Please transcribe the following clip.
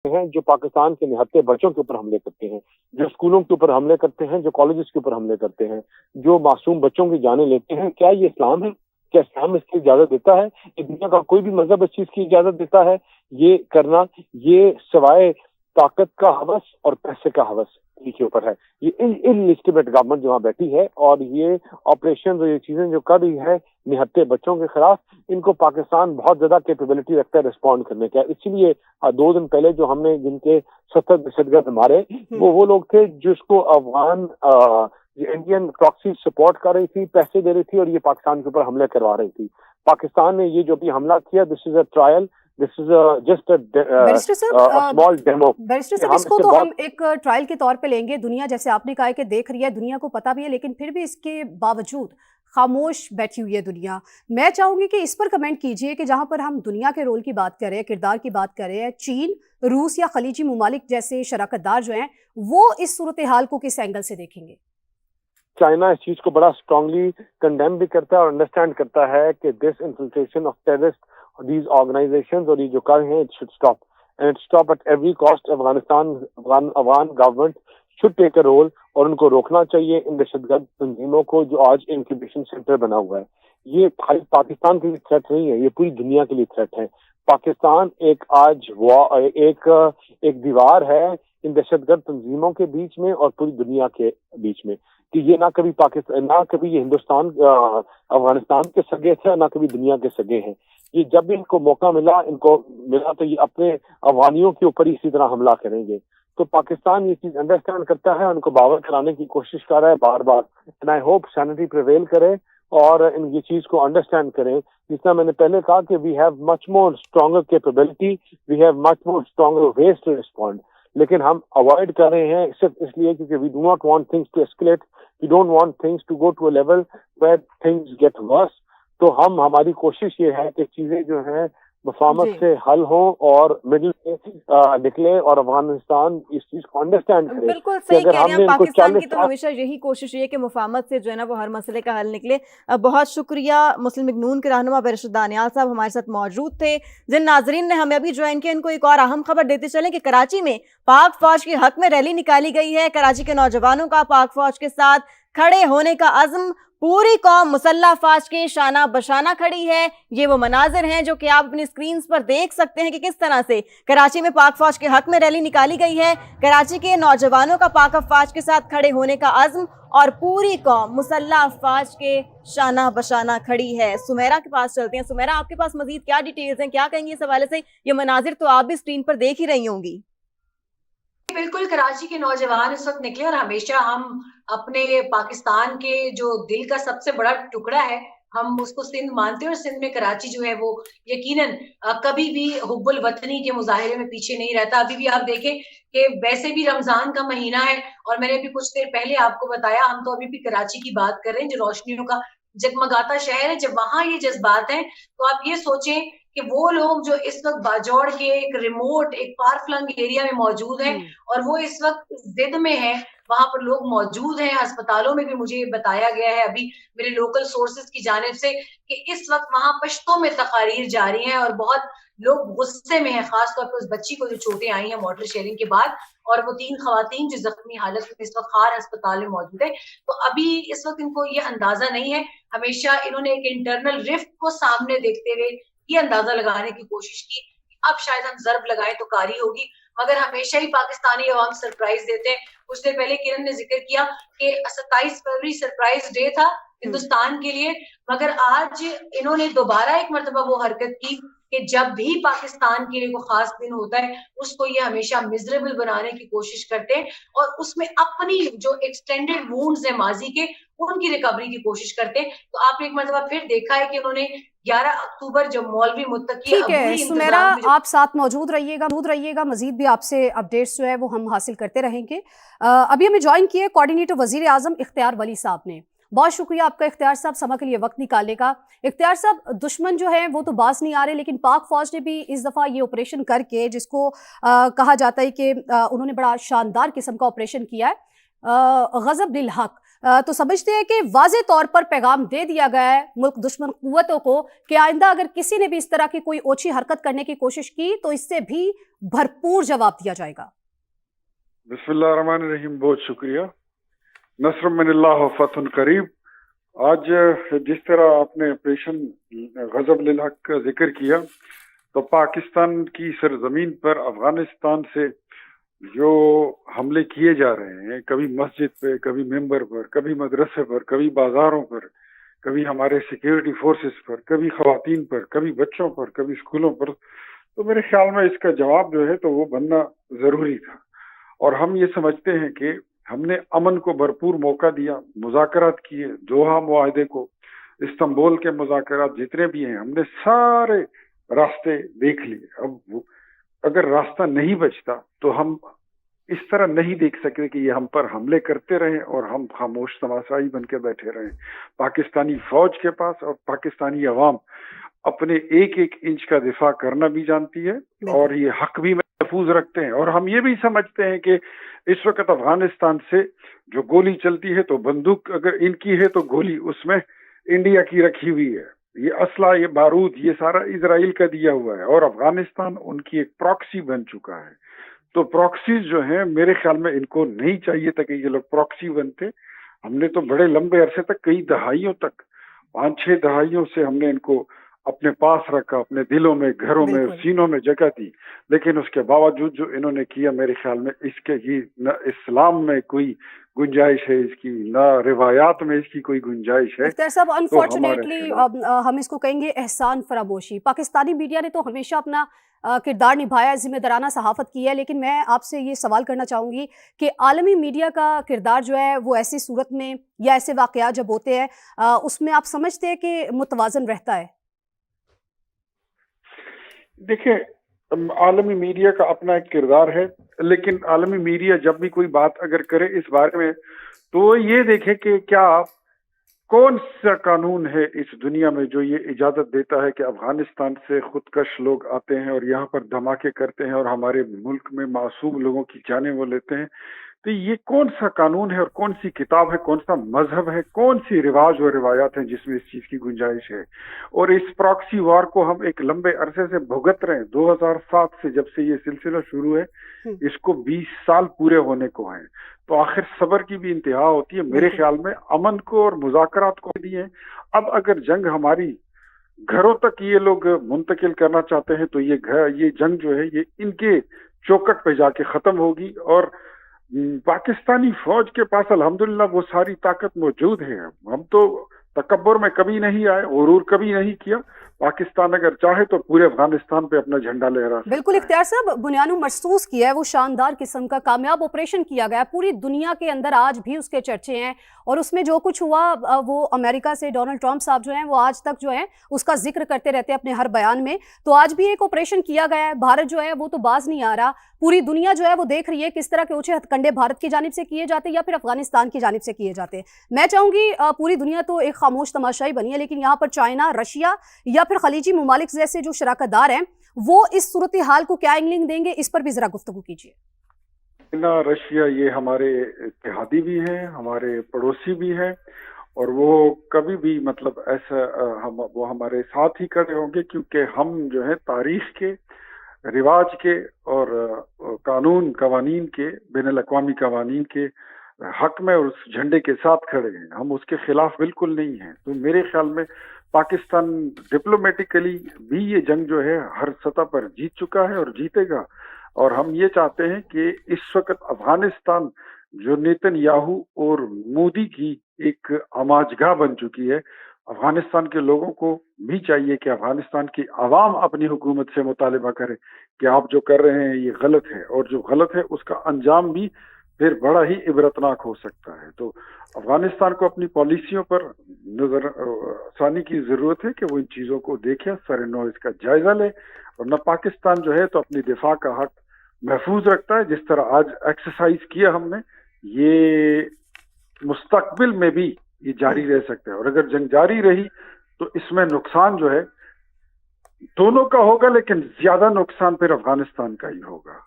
ہیں جو پاکستان کے نہتے بچوں کے اوپر حملے کرتے ہیں، جو اسکولوں کے اوپر حملے کرتے ہیں، جو کالجز کے اوپر حملے کرتے ہیں، جو معصوم بچوں کی جانیں لیتے ہیں، کیا یہ اسلام ہے؟ کیا اسلام اس کی اجازت دیتا ہے؟ یہ دنیا کا کوئی بھی مذہب اس چیز کی اجازت دیتا ہے یہ کرنا؟ یہ سوائے طاقت کا ہوس اور پیسے کا ہوس کے اوپر ہے۔ یہ انلیجٹمیٹ گورنمنٹ جو وہاں بیٹھی ہے اور یہ آپریشن اور یہ چیزیں جو کر رہی ہے نہتے بچوں کے خلاف، ان کو پاکستان بہت زیادہ کیپیبلٹی رکھتا ہے رسپونڈ کرنے کا۔ اس لیے 2 دن پہلے جو ہم نے جن کے 70 دہشت گرد مارے وہ لوگ تھے جس کو افغان انڈین پراکسی سپورٹ کر رہی تھی، پیسے دے رہی تھی اور یہ پاکستان کے اوپر حملے کروا رہی تھی۔ پاکستان نے یہ جو بھی حملہ کیا، this is a trial, this is just barrister small demo. صاحب اس کو تو ہم ایک ٹرائل کے طور پہ لیں گے، دنیا جیسے آپ نے کہا ہے کہ دیکھ رہی ہے، دنیا کو پتہ بھی ہے، لیکن پھر بھی اس کے باوجود خاموش بیٹھی ہوئی ہے دنیا۔ میں چاہوں گی کہ اس پر کمنٹ کیجئے کہ جہاں پر ہم دنیا کے رول کی بات کر رہے ہیں، کردار کی بات کر رہے ہیں، چین، روس یا خلیجی ممالک جیسے شراکت دار جو ہیں وہ اس صورتحال کو کس اینگل سے دیکھیں گے؟ چائنا اس چیز کو بڑا اسٹرانگلی کنڈیم بھی کرتا ہے اور انڈرسٹینڈ کرتا ہے کہ this infiltration of terrorist these organizations اور یہ جو کر رہے ہیں it should stop and stop at every cost. Afghan government should take a role اور ان کو روکنا چاہیے ان دہشت گرد تنظیموں کو جو آج انکیوبیشن سینٹر بنا ہوا ہے۔ یہ خالی پاکستان کے لیے تھریٹ نہیں ہے، یہ پوری دنیا کے لیے تھریٹ ہے۔ پاکستان ایک آج ایک دیوار ہے ان دہشت گرد تنظیموں کے بیچ میں اور پوری دنیا کے بیچ میں، کہ یہ نہ کبھی پاکستان، نہ کبھی یہ ہندوستان افغانستان کے سگے تھے، نہ کبھی دنیا کے سگے ہیں۔ یہ جب بھی ان کو موقع ملا تو یہ اپنے افغانیوں کے اوپر اسی طرح حملہ کریں گے۔ تو پاکستان یہ چیز انڈرسٹینڈ کرتا ہے، ان کو باور کرانے کی کوشش کر رہا ہے بار بار، and I hope sanity prevail کرے اور ان یہ چیز کو انڈرسٹینڈ کریں۔ جس طرح میں نے پہلے کہا کہ we have much more stronger capability, we have much more stronger ways to respond, لیکن ہم اوائڈ کر رہے ہیں صرف اس لیے کیونکہ we do not want things to escalate, we don't want things to go to a level where things get worse. تو ہماری کوشش یہ ہے کہ چیزیں جو ہیں مفاہمت سے حل ہوں اور مڈل سے نکلے اور افغانستان اس چیز کو انڈرسٹینڈ کرے۔ بالکل صحیح کہہ رہے ہیں، پاکستان کی تو ہمیشہ یہی کوشش ہے کہ مفاہمت سے جو ہے نا وہ ہر مسئلے کا حل نکلے۔ بہت شکریہ مسلم لیگ نون کے رہنما بیرسٹر دانیال صاحب ہمارے ساتھ موجود تھے۔ جن ناظرین نے ہمیں ابھی جوائن کیا ان کو ایک اور اہم خبر دیتے چلیں کہ کراچی میں پاک فوج کے حق میں ریلی نکالی گئی ہے۔ کراچی کے نوجوانوں کا پاک فوج کے ساتھ کھڑے ہونے کا عزم، پوری قوم مسلح افواج کے شانہ بشانہ کھڑی ہے۔ یہ وہ مناظر ہیں جو کہ آپ اپنی سکرینز پر دیکھ سکتے ہیں کہ کس طرح سے کراچی میں پاک فوج کے حق میں ریلی نکالی گئی ہے۔ کراچی کے نوجوانوں کا پاک افواج کے ساتھ کھڑے ہونے کا عزم اور پوری قوم مسلح افواج کے شانہ بشانہ کھڑی ہے۔ سمیرہ کے پاس چلتے ہیں۔ سمیرہ، آپ کے پاس مزید کیا ڈیٹیلز ہیں، کیا کہیں گے اس حوالے سے؟ یہ مناظر تو آپ بھی اسکرین پر دیکھ ہی رہی ہوں گی۔ بالکل، کراچی کے نوجوان اس وقت نکلے اور ہمیشہ ہم اپنے پاکستان کے جو دل کا سب سے بڑا ٹکڑا ہے ہم اس کو سندھ مانتے ہیں، اور سندھ میں کراچی جو ہے وہ یقیناً کبھی بھی حب الوطنی کے مظاہرے میں پیچھے نہیں رہتا۔ ابھی بھی آپ دیکھیں کہ ویسے بھی رمضان کا مہینہ ہے اور میں نے ابھی کچھ دیر پہلے آپ کو بتایا ہم تو ابھی بھی کراچی کی بات کر رہے ہیں جو روشنیوں کا جگمگاتا شہر ہے۔ جب وہاں یہ جذبات ہیں تو آپ یہ سوچیں کہ وہ لوگ جو اس وقت باجوڑ کے ایک ریموٹ ایک فار فلنگ ایریا میں موجود ہیں اور وہ اس وقت زد میں ہیں، وہاں پر لوگ موجود ہیں، اسپتالوں میں بھی مجھے یہ بتایا گیا ہے ابھی میرے لوکل سورسز کی جانب سے کہ اس وقت وہاں پشتوں میں تقاریر جاری ہیں اور بہت لوگ غصے میں ہیں، خاص طور پر اس بچی کو جو چوٹیں آئی ہیں موٹر شیئرنگ کے بعد، اور وہ 3 خواتین جو زخمی حالت میں اس وقت خار اسپتال میں موجود ہے۔ تو ابھی اس وقت ان کو یہ اندازہ نہیں ہے، ہمیشہ انہوں نے ایک انٹرنل رفٹ کو سامنے دیکھتے ہوئے یہ اندازہ لگانے کی کوشش کی اب شاید ہم ضرب لگائیں تو کاری ہوگی، مگر ہمیشہ ہی پاکستانی عوام سرپرائز دیتے ہیں۔ کچھ دیر پہلے کرن نے ذکر کیا کہ 27 فروری سرپرائز ڈے تھا ہندوستان کے لیے، مگر آج انہوں نے دوبارہ ایک مرتبہ وہ حرکت کی کہ جب بھی پاکستان کے لیے کوئی خاص دن ہوتا ہے اس کو یہ ہمیشہ میزریبل بنانے کی کوشش کرتے ہیں اور اس میں اپنی جو ایکسٹینڈڈ وونڈز ہیں ماضی کے ان کی ریکوری کی کوشش کرتے ہیں۔ تو آپ نے ایک مرتبہ پھر دیکھا ہے کہ انہوں نے 11 اکتوبر جو مولوی متقی ٹھیک ہے سمیرہ، آپ ساتھ موجود رہیے گا، مزید بھی آپ سے اپڈیٹس جو ہے وہ ہم حاصل کرتے رہیں گے۔ ابھی ہمیں جوائن کیے کوارڈینیٹر وزیر اعظم اختیار ولی صاحب نے۔ بہت شکریہ آپ کا اختیار صاحب، سما کے لیے وقت نکالنے کا۔ اختیار صاحب، دشمن جو ہیں وہ تو باز نہیں آ رہے، لیکن پاک فوج نے بھی اس دفعہ یہ آپریشن کر کے جس کو کہا جاتا ہے کہ انہوں نے بڑا شاندار قسم کا آپریشن کیا ہے، غضب للحق، تو سمجھتے ہیں کہ واضح طور پر پیغام دے دیا گیا ہے ملک دشمن قوتوں کو کہ آئندہ اگر کسی نے بھی اس طرح کی کوئی اوچھی حرکت کرنے کی کوشش کی تو اس سے بھی بھرپور جواب دیا جائے گا. بسم اللہ الرحمن الرحیم. بہت شکریہ. نصر من اللہ و فتح قریب. آج جس طرح آپ نے آپریشن غضب للحق کا ذکر کیا تو پاکستان کی سرزمین پر افغانستان سے جو حملے کیے جا رہے ہیں، کبھی مسجد پہ، کبھی ممبر پر، کبھی مدرسے پر، کبھی بازاروں پر، کبھی ہمارے سیکیورٹی فورسز پر، کبھی خواتین پر، کبھی بچوں پر، کبھی اسکولوں پر، تو میرے خیال میں اس کا جواب جو ہے تو وہ بننا ضروری تھا. اور ہم یہ سمجھتے ہیں کہ ہم نے امن کو بھرپور موقع دیا، مذاکرات کیے، دوحہ معاہدے کو، استنبول کے مذاکرات جتنے بھی ہیں، ہم نے سارے راستے دیکھ لیے. اب اگر راستہ نہیں بچتا تو ہم اس طرح نہیں دیکھ سکتے کہ یہ ہم پر حملے کرتے رہیں اور ہم خاموش تماشائی بن کے بیٹھے رہیں. پاکستانی فوج کے پاس اور پاکستانی عوام اپنے ایک ایک انچ کا دفاع کرنا بھی جانتی ہے اور یہ حق بھی محفوظ رکھتے ہیں. اور ہم یہ بھی سمجھتے ہیں کہ اس وقت افغانستان سے جو گولی چلتی ہے تو بندوق اگر ان کی ہے تو گولی اس میں انڈیا کی رکھی ہوئی ہے. یہ اسلحہ، یہ بارود، یہ سارا اسرائیل کا دیا ہوا ہے اور افغانستان ان کی ایک پراکسی بن چکا ہے. تو پراکسیز جو ہیں میرے خیال میں ان کو نہیں چاہیے تھا کہ یہ لوگ پراکسی بنتے. ہم نے تو بڑے لمبے عرصے تک، کئی دہائیوں تک، 5-6 دہائیوں سے ہم نے ان کو اپنے پاس رکھا، اپنے دلوں میں، گھروں میں، سینوں میں جگہ دی. لیکن اس کے باوجود جو انہوں نے کیا، میرے خیال میں اس کے ہی نہ اسلام میں کوئی گنجائش ہے اس کی، نہ روایات میں اس کی کوئی گنجائش ہے. اختر صاحب انفارچونیٹلی ہم اس کو کہیں گے احسان فراموشی. پاکستانی میڈیا نے تو ہمیشہ اپنا کردار نبھایا، ذمہ دارانہ صحافت کی ہے، لیکن میں آپ سے یہ سوال کرنا چاہوں گی کہ عالمی میڈیا کا کردار جو ہے وہ ایسی صورت میں یا ایسے واقعات جب ہوتے ہیں اس میں آپ سمجھتے ہیں کہ متوازن رہتا ہے؟ دیکھیں، عالمی میڈیا کا اپنا ایک کردار ہے، لیکن عالمی میڈیا جب بھی کوئی بات اگر کرے اس بارے میں تو یہ دیکھے کہ کیا کون سا قانون ہے اس دنیا میں جو یہ اجازت دیتا ہے کہ افغانستان سے خودکش لوگ آتے ہیں اور یہاں پر دھماکے کرتے ہیں اور ہمارے ملک میں معصوم لوگوں کی جانیں وہ لیتے ہیں. تو یہ کون سا قانون ہے اور کون سی کتاب ہے، کون سا مذہب ہے، کون سی رواج و روایات ہیں جس میں اس چیز کی گنجائش ہے؟ اور اس پراکسی وار کو ہم ایک لمبے عرصے سے بھگت رہے ہیں. 2007 سے جب سے یہ سلسلہ شروع ہے اس کو 20 سال پورے ہونے کو ہیں. تو آخر صبر کی بھی انتہا ہوتی ہے. میرے خیال میں امن کو اور مذاکرات کو دیے. اب اگر جنگ ہماری گھروں تک یہ لوگ منتقل کرنا چاہتے ہیں تو یہ جنگ جو ہے یہ ان کے چوکٹ پہ جا کے ختم ہوگی. اور پاکستانی فوج کے پاس الحمدللہ وہ ساری طاقت موجود ہے. ہم تو تکبر میں کبھی نہیں آئے، غرور کبھی نہیں کیا. پاکستان اگر چاہے تو پورے افغانستان پہ اپنا جھنڈا لہرا سکتا ہے. بالکل اختیار صاحب، بنیانو مرصوص کیا ہے، وہ شاندار قسم کا کامیاب آپریشن کیا گیا، پوری دنیا کے اندر آج بھی اس کے چرچے ہیں. اور اس میں جو کچھ ہوا وہ امریکہ سے ڈونلڈ ٹرمپ صاحب جو ہیں وہ آج تک جو ہیں اس کا ذکر کرتے رہتے ہیں اپنے ہر بیان میں. تو آج بھی ایک آپریشن کیا گیا ہے، بھارت جو ہے وہ تو باز نہیں آ رہا. پوری دنیا جو ہے وہ دیکھ رہی ہے کس طرح کے اونچے ہتھ کنڈے بھارت کی جانب سے کیے جاتے یا پھر افغانستان کی جانب سے کیے جاتے. میں چاہوں گی پوری دنیا تو ایک خاموش تماشائی بنی ہے، لیکن یہاں پر چائنا، رشیا یا پھر خلیجی ممالک جیسے جو شراکت دار ہیں وہ اس صورتحال کو کیا اینگلنگ دیں گے، اس پر بھی ذرا گفتگو کیجیے. رشیا یہ ہمارے اتحادی بھی ہیں، ہمارے پڑوسی بھی ہیں، اور وہ کبھی بھی مطلب ایسا وہ ہمارے ساتھ ہی کھڑے ہوں گے، کیونکہ ہم جو ہے تاریخ کے، رواج کے اور قوانین کے، بین الاقوامی قوانین کے حق میں اور اس جھنڈے کے ساتھ کھڑے ہیں. ہم اس کے خلاف بالکل نہیں ہیں. تو میرے خیال میں پاکستان ڈپلومیٹیکلی بھی یہ جنگ جو ہے ہر سطح پر جیت چکا ہے اور جیتے گا. اور ہم یہ چاہتے ہیں کہ اس وقت افغانستان جو نیتن یاہو اور مودی کی ایک آماجگاہ بن چکی ہے، افغانستان کے لوگوں کو بھی چاہیے کہ افغانستان کی عوام اپنی حکومت سے مطالبہ کرے کہ آپ جو کر رہے ہیں یہ غلط ہے، اور جو غلط ہے اس کا انجام بھی پھر بڑا ہی عبرتناک ہو سکتا ہے. تو افغانستان کو اپنی پالیسیوں پر نظر ثانی کی ضرورت ہے کہ وہ ان چیزوں کو دیکھے، سر نو اس کا جائزہ لے. اور نہ پاکستان جو ہے تو اپنی دفاع کا حق محفوظ رکھتا ہے. جس طرح آج ایکسرسائز کیا ہم نے، یہ مستقبل میں بھی یہ جاری رہ سکتا ہے. اور اگر جنگ جاری رہی تو اس میں نقصان جو ہے دونوں کا ہوگا، لیکن زیادہ نقصان پھر افغانستان کا ہی ہوگا.